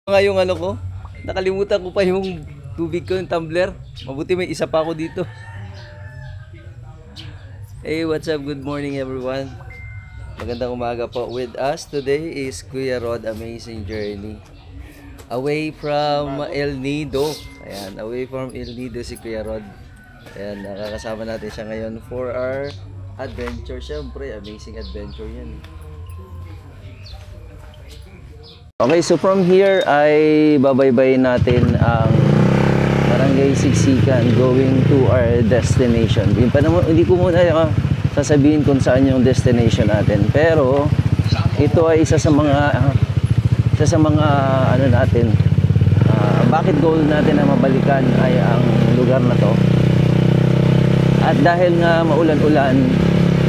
Nga yung ano ko, nakalimutan ko pa yung tubig ko, yung tumbler. Mabuti may isa pa ako dito. Hey, what's up? Good morning everyone. Magandang umaga po. With us today is Kuya Rod, Amazing Journey. Away from El Nido. Ayan, away from El Nido si Kuya Rod. Ayan, nakakasama natin siya ngayon for our adventure. Siyempre, amazing adventure yan. Okay, so from here ay babaybayin natin ang Barangay Siksikan going to our destination. Hindi ko muna sasabihin kung saan yung destination natin. Pero ito ay isa sa mga ano natin, bakit goal natin na mabalikan ay ang lugar na to. At dahil nga maulan-ulan,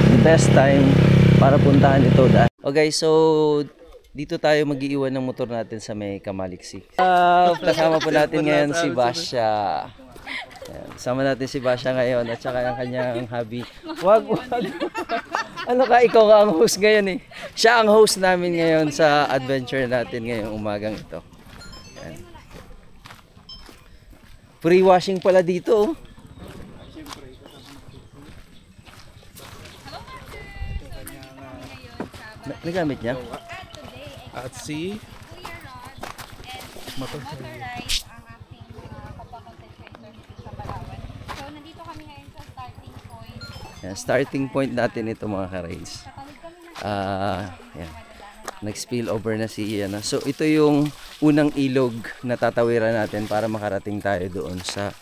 the best time para puntahan ito. Okay, so dito tayo mag-iiwan ng motor natin sa may Kamaliksi. Kasama po natin ngayon si Basha. Kasama natin si Basha ngayon at saka ang kanyang hubby. Wag. Ano ka, ikaw nga ang host ngayon eh. Siya ang host namin ngayon sa adventure natin ngayong umagang ito. Ayan. Free washing pala dito. Nagamit niya? At si motorize ang ating kapwa-content creator sa Palawan. So, nandito kami ngayon sa starting point. Yan, starting point natin ito mga ka-race. Yan. Nag-spill over na si Ian. So, ito yung unang ilog na tatawiran natin para makarating tayo doon sa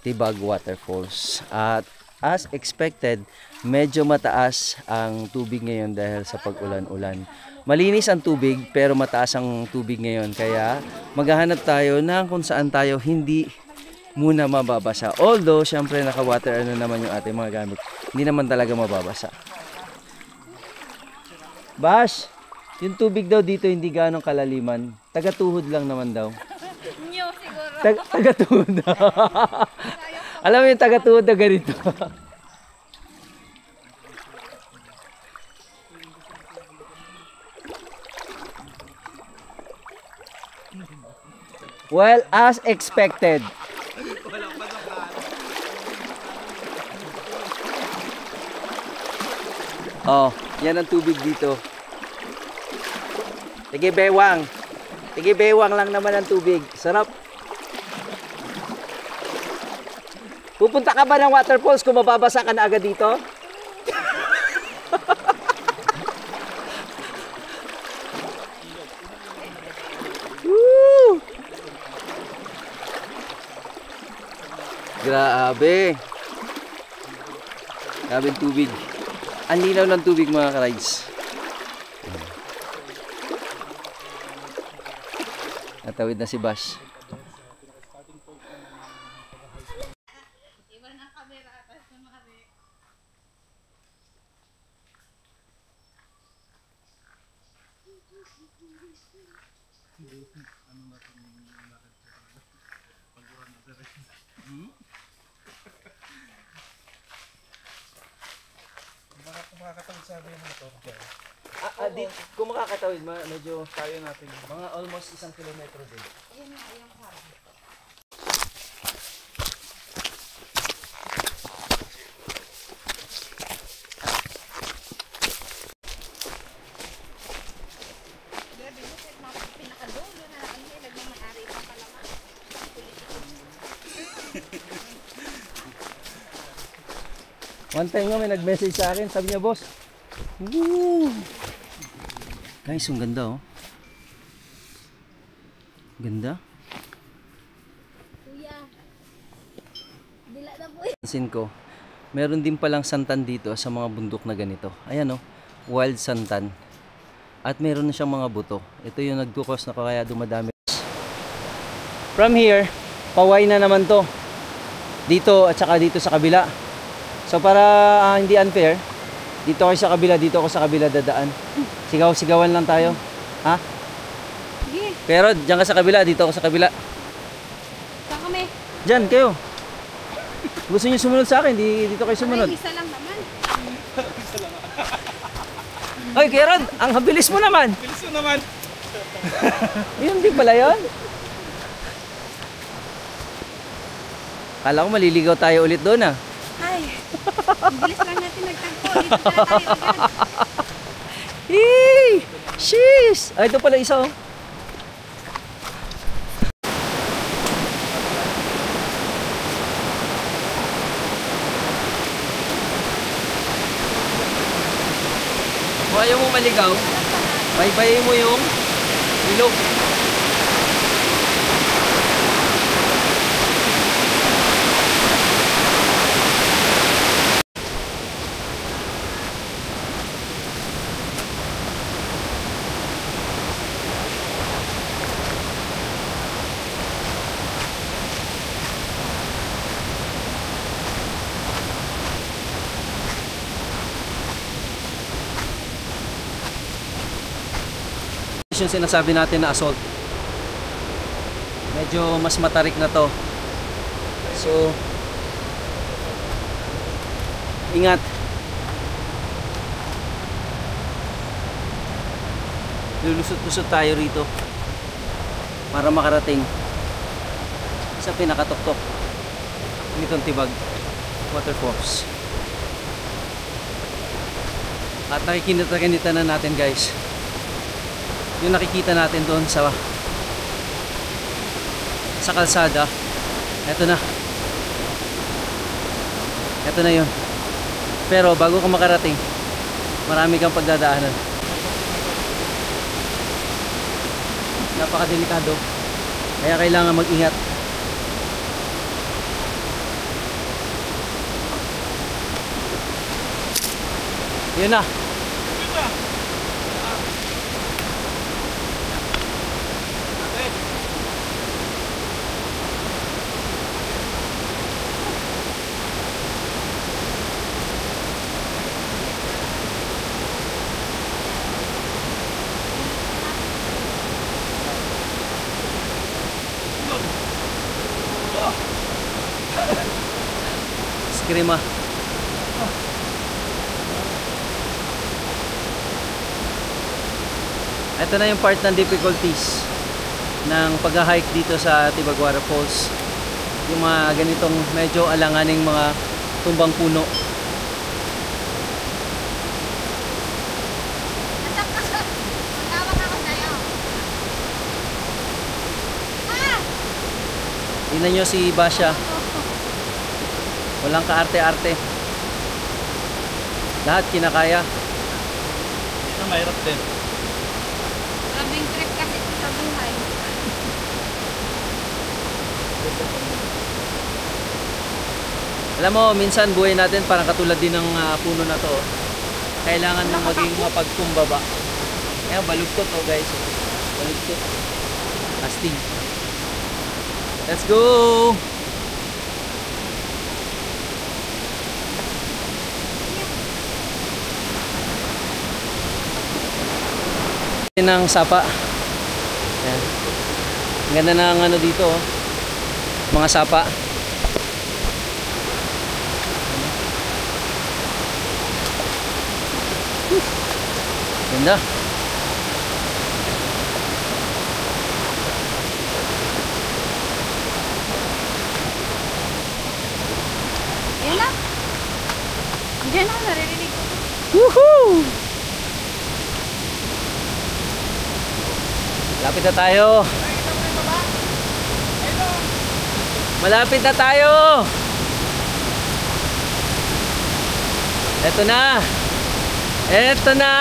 Tibag Waterfalls. At as expected, medyo mataas ang tubig ngayon dahil sa pag-ulan-ulan. Malinis ang tubig pero mataas ang tubig ngayon, kaya maghahanap tayo ng kung saan tayo hindi muna mababasa. Although syempre naka-water ano naman yung ating mga gamit, hindi naman talaga mababasa. Bash, yung tubig daw dito hindi ganong kalaliman, taga-tuhod lang naman daw. Nyo siguro. Taga-tuhod. Alam mo yung taga-tuhod na ganito. Well, as expected. Oh, yan ang tubig dito. Tige bewang. Tige bewang lang naman ang tubig. Sarap. Pupunta ka ba ng waterfalls kung mababasa ka na agad dito? Grabe. Grabe yung tubig. Ang linaw ng tubig mga ka-rides. Natawid na si Bash. Iba ng kamera atas ng mga makakatawid sabi ng motor dyan. Kung makakatawid, medyo Kaya natin. mga almost 1 kilometro din. Ayun na, ayun ka. Grabe, buset na pinakadulo na ang hilag ng may-ari pa pala. One time nga may nag-message sa akin, sabi niya, boss, woo! Guys, ang ganda oh. Ganda. Kuya, dila na po. Pansin ko, meron din palang santan dito sa mga bundok na ganito. Ayan oh, wild santan. At meron na siyang mga buto. Ito yung nagkukos na kaya dumadami. From here, paway na naman to. Dito at saka dito sa kabila. So para hindi unfair, dito ako sa kabila, dito ako sa kabila dadaan. Sigaw-sigawan lang tayo. Ha? Sige, Pero diyan ka sa kabila, dito ako sa kabila. saan kami? Diyan kayo. Gusto niyo sumunod sa akin, dito kayo sumunod. Ay, isa lang naman. Hoy, Kerod, ang habilis mo naman. Bilis mo naman. Yun din pala yun. Kala ko maliligaw tayo ulit doon ah. Ay, ang bilis lang natin nagtagpo. Dito pala tayo agad. Yee! Sheesh! Ay, ito pala isa oh. Kung ayaw mo maligaw, baybayin mo yung ilog. Yung sinasabi natin na assault, medyo mas matarik na to, so ingat. Lulusot-lusot tayo rito para makarating sa pinakatuktok nitong Tibag Waterfalls. At nakikita na natin guys yung nakikita natin doon sa kalsada. Eto na yun, pero bago ka makarating marami kang pagdadaanan, napakadelikado, kaya kailangan mag-ingat. Yun na. Skrima. Ito na yung part ng difficulties ng pag-hike dito sa Tibag Waterfalls. Yung mga ganitong medyo alanganing mga tumbang puno. Matawag ako sa'yo. Tingnan nyo si Basha. Walang kaarte-arte. Lahat kinakaya. Ito mahirap din. Grabing trip kasi sa buhay. Alam mo, minsan buhay natin parang katulad din ng puno na to. Kailangan mong maging mapagkumbaba. Ayan, balugtot oh guys. Balugtot. Astig. Let's go! Ng sapa. Ayan. Ang ganda ng ano dito oh. Mga sapa. Ganda. Yan lang. Diyan ako naririnig ko. Woohoo! Malapit na tayo. Malapit na tayo. Eto na. Eto na.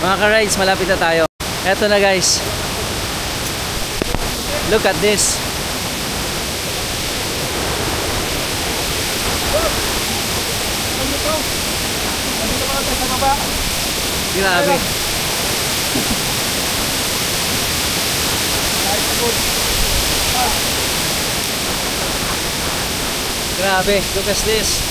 Mga ka-rides, malapit na tayo. Eto na guys. Look at this. Grabe. Grabe, look at this.